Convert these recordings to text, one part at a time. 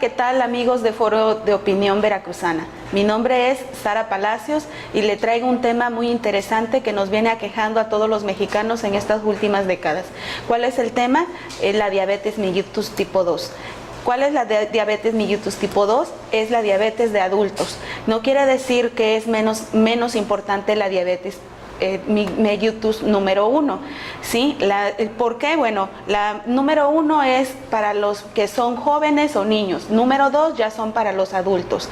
¿qué tal amigos de Foro de Opinión Veracruzana? Mi nombre es Sara Palacios y le traigo un tema muy interesante que nos viene aquejando a todos los mexicanos en estas últimas décadas. ¿Cuál es el tema? La diabetes mellitus tipo 2. ¿Cuál es la diabetes mellitus tipo 2? Es la diabetes de adultos. No quiere decir que es menos importante la diabetes mellitus número 1, ¿sí? ¿Por qué? Bueno, la número 1 es para los que son jóvenes o niños, número 2 ya son para los adultos.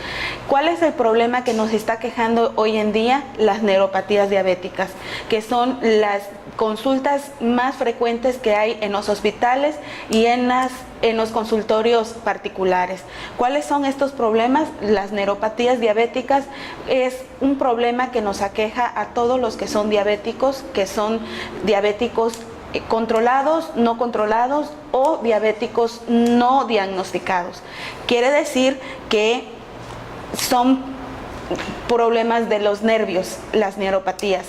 ¿Cuál es el problema que nos está quejando hoy en día? Las neuropatías diabéticas, que son las consultas más frecuentes que hay en los hospitales y en los consultorios particulares. ¿Cuáles son estos problemas? Las neuropatías diabéticas es un problema que nos aqueja a todos los que son diabéticos controlados, no controlados o diabéticos no diagnosticados. Quiere decir que son problemas de los nervios, las neuropatías.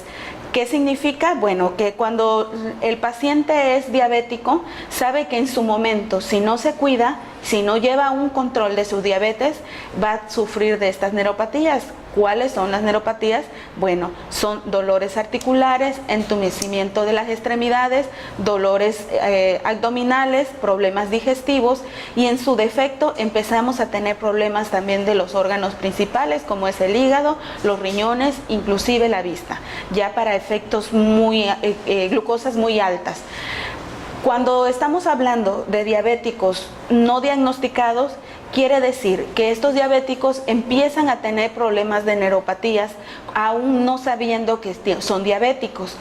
¿Qué significa? Bueno, que cuando el paciente es diabético, sabe que en su momento, si no se cuida, si no lleva un control de su diabetes, va a sufrir de estas neuropatías. ¿Cuáles son las neuropatías? Bueno, son dolores articulares, entumecimiento de las extremidades, dolores abdominales, problemas digestivos y en su defecto empezamos a tener problemas también de los órganos principales como es el hígado, los riñones, inclusive la vista, ya para efectos glucosas muy altas. Cuando estamos hablando de diabéticos no diagnosticados, quiere decir que estos diabéticos empiezan a tener problemas de neuropatías aún no sabiendo que son diabéticos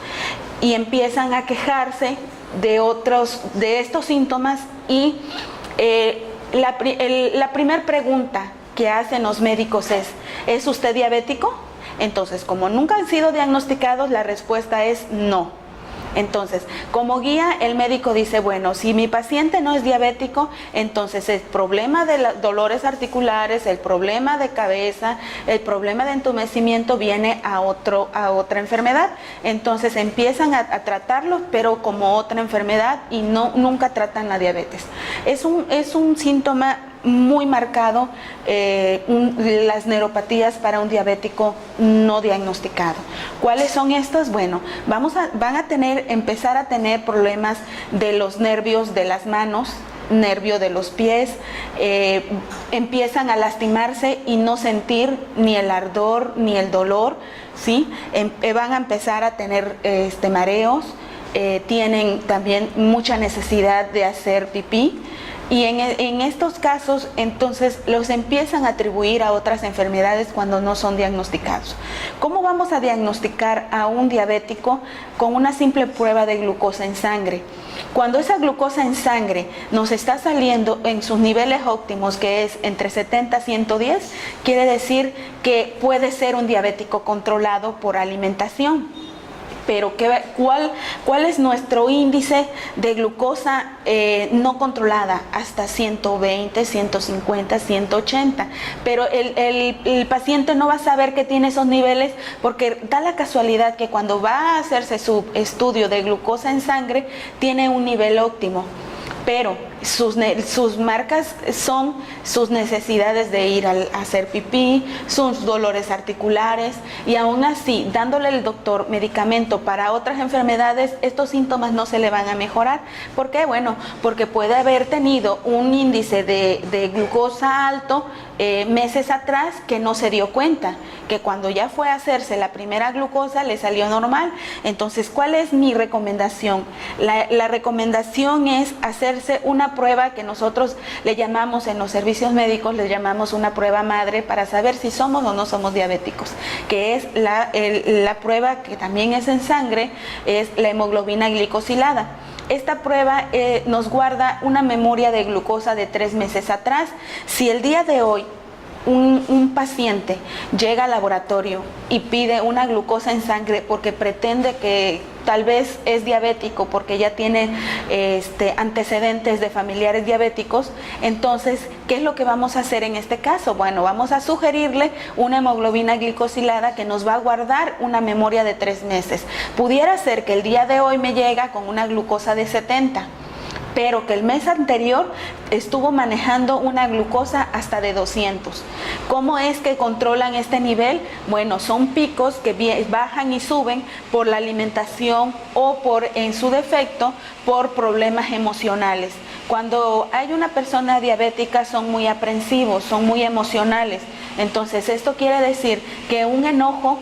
y empiezan a quejarse de estos síntomas y la primera pregunta que hacen los médicos ¿es usted diabético? Entonces, como nunca han sido diagnosticados, la respuesta es no. Entonces, como guía, el médico dice, bueno, si mi paciente no es diabético, entonces el problema de dolores articulares, el problema de cabeza, el problema de entumecimiento viene a otra enfermedad. Entonces empiezan a tratarlo, pero como otra enfermedad y nunca tratan la diabetes. Es un síntoma muy marcado las neuropatías para un diabético no diagnosticado. ¿Cuáles son estas? Bueno, van a empezar a tener problemas de los nervios de las manos, nervio de los pies, empiezan a lastimarse y no sentir ni el ardor ni el dolor, ¿sí? Van a empezar a tener mareos, tienen también mucha necesidad de hacer pipí. Y en estos casos, entonces, los empiezan a atribuir a otras enfermedades cuando no son diagnosticados. ¿Cómo vamos a diagnosticar a un diabético? Con una simple prueba de glucosa en sangre. Cuando esa glucosa en sangre nos está saliendo en sus niveles óptimos, que es entre 70 a 110, quiere decir que puede ser un diabético controlado por alimentación. Pero ¿cuál es nuestro índice de glucosa no controlada? Hasta 120, 150, 180. Pero el paciente no va a saber que tiene esos niveles porque da la casualidad que cuando va a hacerse su estudio de glucosa en sangre tiene un nivel óptimo. Pero sus marcas son sus necesidades de ir a hacer pipí, sus dolores articulares y aún así, dándole al doctor medicamento para otras enfermedades, estos síntomas no se le van a mejorar. ¿Por qué? Bueno, porque puede haber tenido un índice de glucosa alto meses atrás que no se dio cuenta, que cuando ya fue a hacerse la primera glucosa le salió normal. Entonces, ¿cuál es mi recomendación? La recomendación es hacerse una prueba que nosotros le llamamos en los servicios médicos, le llamamos una prueba madre para saber si somos o no somos diabéticos, que es la prueba que también es en sangre, es la hemoglobina glicosilada. Esta prueba nos guarda una memoria de glucosa de 3 meses atrás. Si el día de hoy un paciente llega al laboratorio y pide una glucosa en sangre porque pretende que tal vez es diabético porque ya tiene antecedentes de familiares diabéticos, entonces, ¿qué es lo que vamos a hacer en este caso? Bueno, vamos a sugerirle una hemoglobina glicosilada que nos va a guardar una memoria de 3 meses. Pudiera ser que el día de hoy me llega con una glucosa de 70, pero que el mes anterior estuvo manejando una glucosa hasta de 200. ¿Cómo es que controlan este nivel? Bueno, son picos que bajan y suben por la alimentación o en su defecto, por problemas emocionales. Cuando hay una persona diabética son muy aprensivos, son muy emocionales. Entonces esto quiere decir que un enojo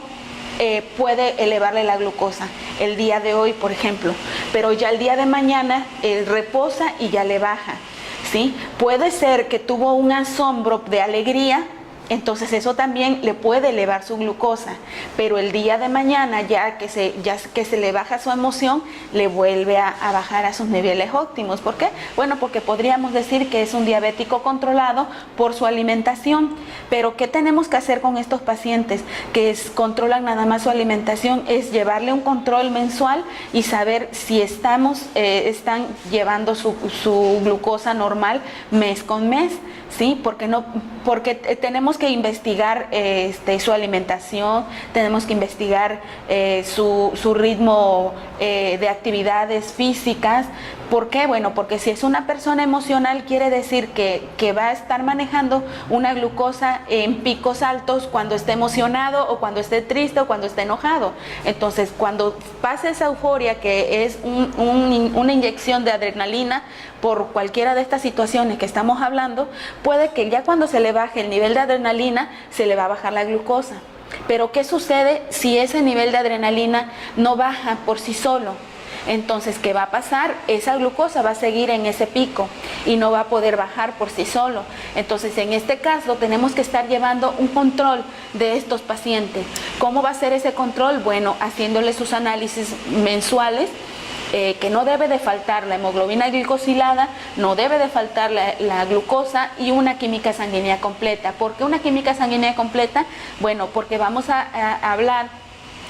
puede elevarle la glucosa el día de hoy, por ejemplo, pero ya el día de mañana reposa y ya le baja, ¿sí? Puede ser que tuvo un asombro de alegría, entonces eso también le puede elevar su glucosa, pero el día de mañana ya que se le baja su emoción, le vuelve a bajar a sus niveles óptimos. ¿Por qué? Bueno, porque podríamos decir que es un diabético controlado por su alimentación. Pero ¿qué tenemos que hacer con estos pacientes que controlan nada más su alimentación? Es llevarle un control mensual y saber si están llevando su glucosa normal mes con mes, ¿sí? Porque tenemos que investigar su alimentación, tenemos que investigar su ritmo de actividades físicas. ¿Por qué? Bueno, porque si es una persona emocional, quiere decir que va a estar manejando una glucosa en picos altos cuando esté emocionado o cuando esté triste o cuando esté enojado. Entonces, cuando pasa esa euforia, que es una inyección de adrenalina por cualquiera de estas situaciones que estamos hablando, puede que ya cuando se le baje el nivel de adrenalina, se le va a bajar la glucosa. Pero ¿qué sucede si ese nivel de adrenalina no baja por sí solo? Entonces, ¿qué va a pasar? Esa glucosa va a seguir en ese pico y no va a poder bajar por sí solo. Entonces, en este caso, tenemos que estar llevando un control de estos pacientes. ¿Cómo va a ser ese control? Bueno, haciéndole sus análisis mensuales, que no debe de faltar la hemoglobina glicosilada, no debe de faltar la glucosa y una química sanguínea completa. ¿Por qué una química sanguínea completa? Bueno, porque vamos a hablar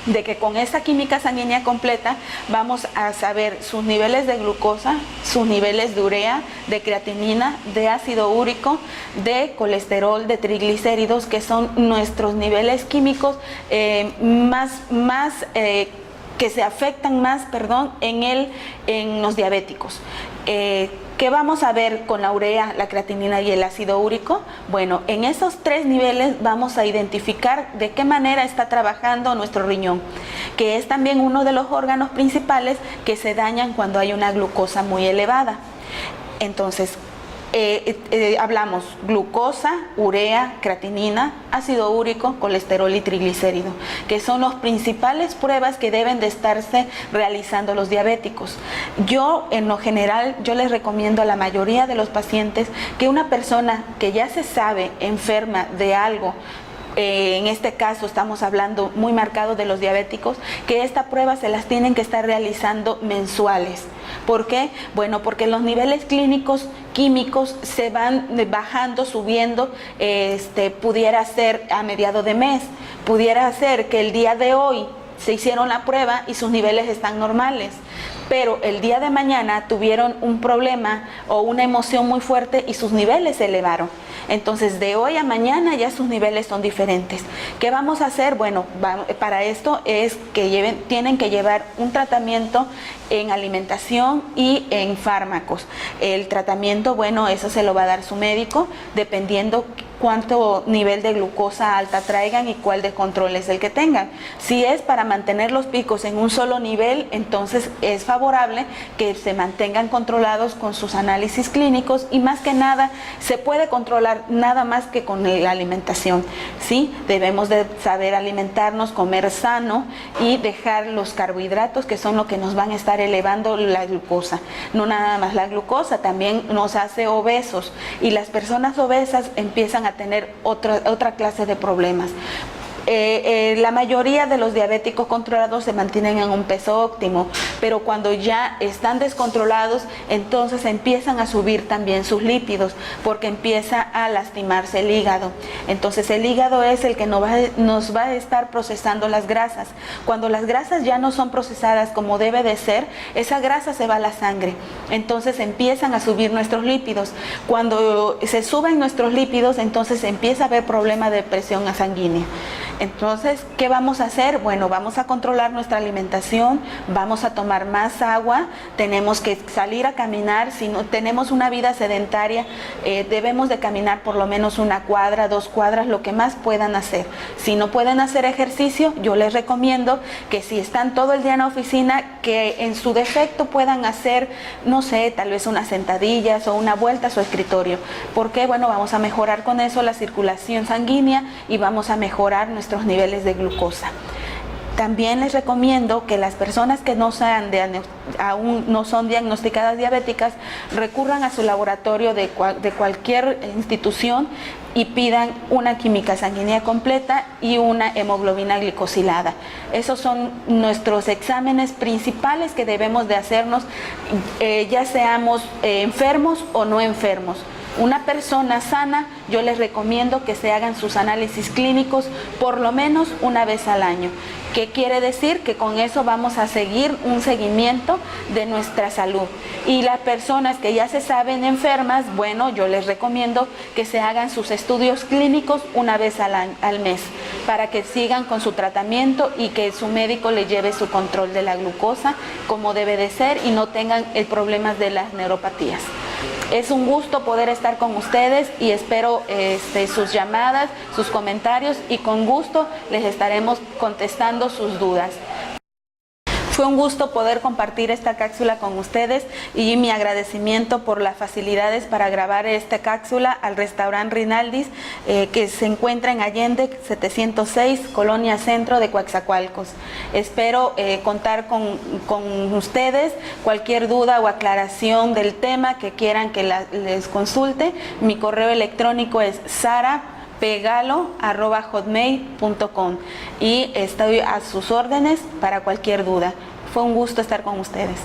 de que con esta química sanguínea completa vamos a saber sus niveles de glucosa, sus niveles de urea, de creatinina, de ácido úrico, de colesterol, de triglicéridos, que son nuestros niveles químicos que se afectan más, en los diabéticos. ¿Qué vamos a ver con la urea, la creatinina y el ácido úrico? Bueno, en esos tres niveles vamos a identificar de qué manera está trabajando nuestro riñón, que es también uno de los órganos principales que se dañan cuando hay una glucosa muy elevada. Entonces, hablamos glucosa, urea, creatinina, ácido úrico, colesterol y triglicérido, que son las principales pruebas que deben de estarse realizando los diabéticos. Yo, en lo general, yo les recomiendo a la mayoría de los pacientes que una persona que ya se sabe enferma de algo, en este caso estamos hablando muy marcado de los diabéticos, que esta prueba se las tienen que estar realizando mensuales. ¿Por qué? Bueno, porque los niveles clínicos químicos se van bajando, subiendo, pudiera ser a mediado de mes, pudiera ser que el día de hoy se hicieron la prueba y sus niveles están normales, pero el día de mañana tuvieron un problema o una emoción muy fuerte y sus niveles se elevaron. Entonces, de hoy a mañana ya sus niveles son diferentes. ¿Qué vamos a hacer? Bueno, para esto es que tienen que llevar un tratamiento en alimentación y en fármacos. El tratamiento, bueno, eso se lo va a dar su médico, dependiendo cuánto nivel de glucosa alta traigan y cuál de control es el que tengan. Si es para mantener los picos en un solo nivel, entonces es favorable que se mantengan controlados con sus análisis clínicos, y más que nada se puede controlar nada más que con la alimentación, ¿sí? Debemos de saber alimentarnos, comer sano y dejar los carbohidratos, que son lo que nos van a estar elevando la glucosa. No nada más la glucosa, también nos hace obesos, y las personas obesas empiezan a tener otra clase de problemas. La mayoría de los diabéticos controlados se mantienen en un peso óptimo, pero cuando ya están descontrolados, entonces empiezan a subir también sus lípidos, porque empieza a lastimarse el hígado. Entonces el hígado es el que nos va a estar procesando las grasas. Cuando las grasas ya no son procesadas como debe de ser, esa grasa se va a la sangre, entonces empiezan a subir nuestros lípidos. Cuando se suben nuestros lípidos, entonces empieza a haber problema de presión sanguínea. Entonces, ¿qué vamos a hacer? Bueno, vamos a controlar nuestra alimentación, vamos a tomar más agua, tenemos que salir a caminar. Si no tenemos una vida sedentaria, debemos de caminar por lo menos 1 cuadra, 2 cuadras, lo que más puedan hacer. Si no pueden hacer ejercicio, yo les recomiendo que si están todo el día en la oficina, que en su defecto puedan hacer, no sé, tal vez unas sentadillas o una vuelta a su escritorio. Porque, bueno, vamos a mejorar con eso la circulación sanguínea y vamos a mejorar nuestros niveles de glucosa. También les recomiendo que las personas que aún no son diagnosticadas diabéticas recurran a su laboratorio de cualquier institución y pidan una química sanguínea completa y una hemoglobina glicosilada. Esos son nuestros exámenes principales que debemos de hacernos, ya seamos enfermos o no enfermos. Una persona sana, yo les recomiendo que se hagan sus análisis clínicos por lo menos 1 vez al año. ¿Qué quiere decir? Que con eso vamos a seguir un seguimiento de nuestra salud. Y las personas que ya se saben enfermas, bueno, yo les recomiendo que se hagan sus estudios clínicos 1 vez al mes, para que sigan con su tratamiento y que su médico le lleve su control de la glucosa como debe de ser y no tengan el problema de las neuropatías. Es un gusto poder estar con ustedes y espero sus llamadas, sus comentarios y con gusto les estaremos contestando sus dudas. Fue un gusto poder compartir esta cápsula con ustedes y mi agradecimiento por las facilidades para grabar esta cápsula al restaurante Rinaldis, que se encuentra en Allende 706, Colonia Centro de Coatzacoalcos. Espero contar con ustedes. Cualquier duda o aclaración del tema que quieran que les consulte, mi correo electrónico es sarapegalo@hotmail.com y estoy a sus órdenes para cualquier duda. Fue un gusto estar con ustedes.